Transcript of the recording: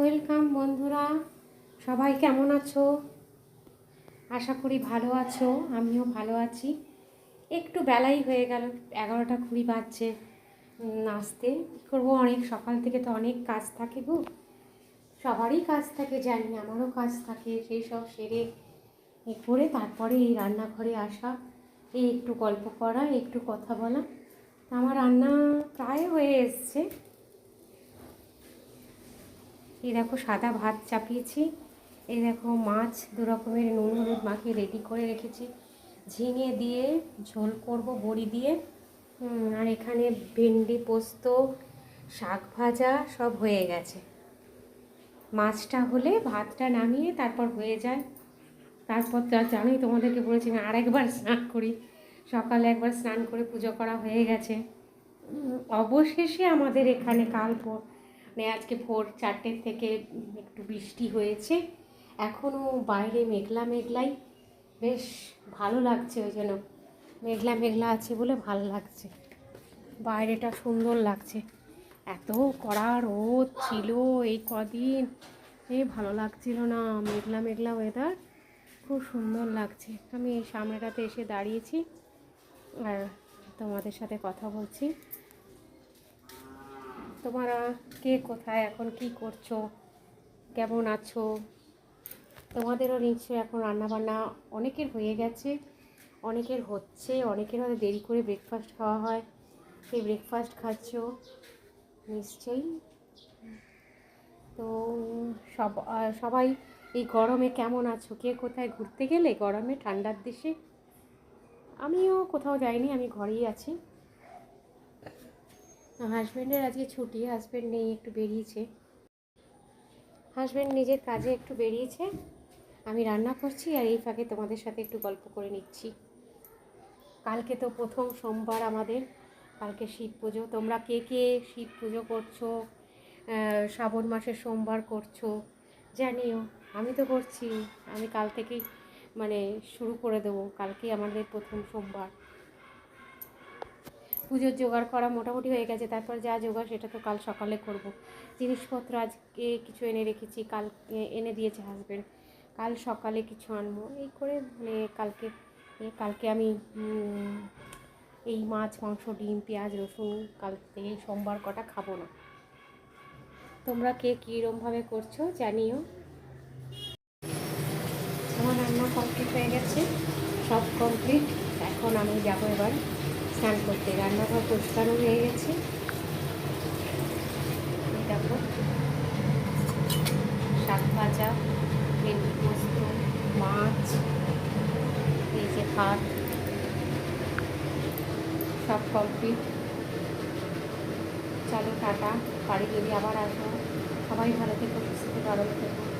Welcome বন্ধুরা, সবাই কেমন আছো? আশা করি ভালো আছো। আমিও ভালো আছি। একটু বেলাই হয়ে গেল, 11টা 20 বাজছে আসতে। কী করবো, অনেক সকাল থেকে তো অনেক কাজ থাকে গো। সবারই কাজ থাকে জানি, আমারও কাজ থাকে। সেই সব সেরে করে তারপরে এই রান্নাঘরে আসা, এই একটু গল্প করা, একটু কথা বলা। আমার রান্না প্রায় হয়ে এসছে। এই দেখো সাদা ভাত চাপিয়েছি, এই দেখো মাছ 2 রকমের নুন হলুদ মাখিয়ে রেডি করে রেখেছি। ঝিঙে দিয়ে ঝোল করব বড়ি দিয়ে। আর এখানে ভেন্ডি পোস্ত, শাক ভাজা সব হয়ে গেছে। মাছটা হলে ভাতটা নামিয়ে তারপর হয়ে যায়। তারপর তো জানোই, তোমাদেরকে বলেছি আমি আরেকবার স্নান করি। সকালে একবার স্নান করে পুজো করা হয়ে গেছে। অবশেষে আমাদের এখানে কাল মানে আজকে ভোর 4টে থেকে একটু বৃষ্টি হয়েছে। এখনও বাইরে মেঘলা মেঘলাই, বেশ ভালো লাগছে। ওই জন্য মেঘলা মেঘলা আছে বলে ভালো লাগছে, বাইরেটা সুন্দর লাগছে। এত কড়া রোদ ছিল এই কদিন, ভালো লাগছিল না। মেঘলা মেঘলা ওয়েদার, খুব সুন্দর লাগছে। আমি এই সামনেটাতে এসে দাঁড়িয়েছি আর তোমাদের সাথে কথা বলছি। তোমরা কে কোথায়, এখন কি করছো, কেমন আছো? তোমাদেরও নিশ্চয়ই এখন রান্নাবান্না অনেকের হয়ে গেছে, অনেকের হচ্ছে, অনেকের হয়তো দেরি করে ব্রেকফাস্ট খাওয়া হয়। সেই ব্রেকফাস্ট খাচ্ছো নিশ্চয়ই। তো সবাই এই গরমে কেমন আছো? কে কোথায় ঘুরতে গেলে গরমে, ঠান্ডার দেশে? আমিও কোথাও যাইনি, আমি ঘরেই আছি। হাজব্যান্ডের আজকে ছুটি, হাজব্যান্ড নেই, একটু বেরিয়েছে। হাজব্যান্ড নিজের কাজে একটু বেরিয়েছে। আমি রান্না করছি আর এই ফাঁকে তোমাদের সাথে একটু গল্প করে নিচ্ছি। কালকে তো প্রথম সোমবার আমাদের, কালকে শিব পুজো। তোমরা কে কে শিব পুজো করছো, শ্রাবণ মাসের সোমবার করছো জানিও। আমি তো করছি, আমি কাল থেকেই মানে শুরু করে দেবো। কালকেই আমাদের প্রথম সোমবার। পুজোর জোগাড় করা মোটামুটি হয়ে গেছে, তারপর যা জোগাড় সেটা তো কাল সকালে করব। জিনিসপত্র আজকে কিছু এনে রেখেছি, কাল এনে দিয়েছে হাজব্যান্ড, কাল সকালে কিছু আনবো। এই করে মানে কালকে আমি এই মাছ মাংস ডিম পেঁয়াজ রসুন কাল থেকে সোমবার কটা খাবো না। তোমরা কে কীরমভাবে করছো জানিও। আমার রান্না কমপ্লিট হয়ে গেছে, সব কমপ্লিট। এখন আমি যাবো এবার স্নান করতে। রান্নাঘর পরিষ্কারও হয়ে গেছে। দেখো শাক ভাজা, ভেন্ডি পোস্ত, মাছ, এই যে ভাত, সব কমপ্লিট। চলো টাটা, বাড়ি যদি আবার আসবো। সবাই ভালো থেকো, সুস্থ থেকো, আরও থেকো।